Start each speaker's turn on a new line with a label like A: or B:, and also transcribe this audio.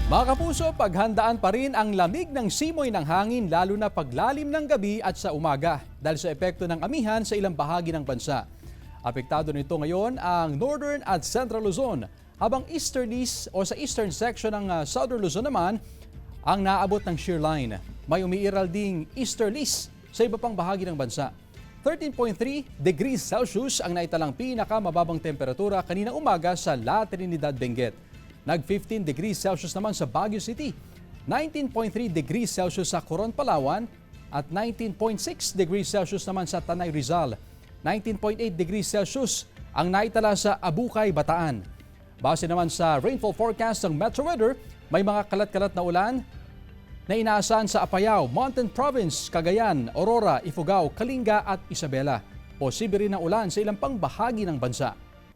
A: Mga kapuso, paghandaan pa rin ang lamig ng simoy ng hangin lalo na paglalim ng gabi at sa umaga dahil sa epekto ng amihan sa ilang bahagi ng bansa. Apektado nito ngayon ang Northern at Central Luzon, habang easterlies o sa eastern section ng Southern Luzon naman ang naabot ng shear line. May umiiral ding easterlies sa iba pang bahagi ng bansa. 13.3 degrees Celsius ang naitalang pinakamababang temperatura kanina umaga sa La Trinidad, Benguet. Nag 15 degrees Celsius naman sa Baguio City, 19.3 degrees Celsius sa Coron, Palawan at 19.6 degrees Celsius naman sa Tanay, Rizal. 19.8 degrees Celsius ang naitala sa Abukay, Bataan. Base naman sa rainfall forecast ng Metro Weather, may mga kalat-kalat na ulan na inaasahan sa Apayao, Mountain Province, Cagayan, Aurora, Ifugao, Kalinga at Isabela. Posible rin ang ulan sa ilang pang bahagi ng bansa.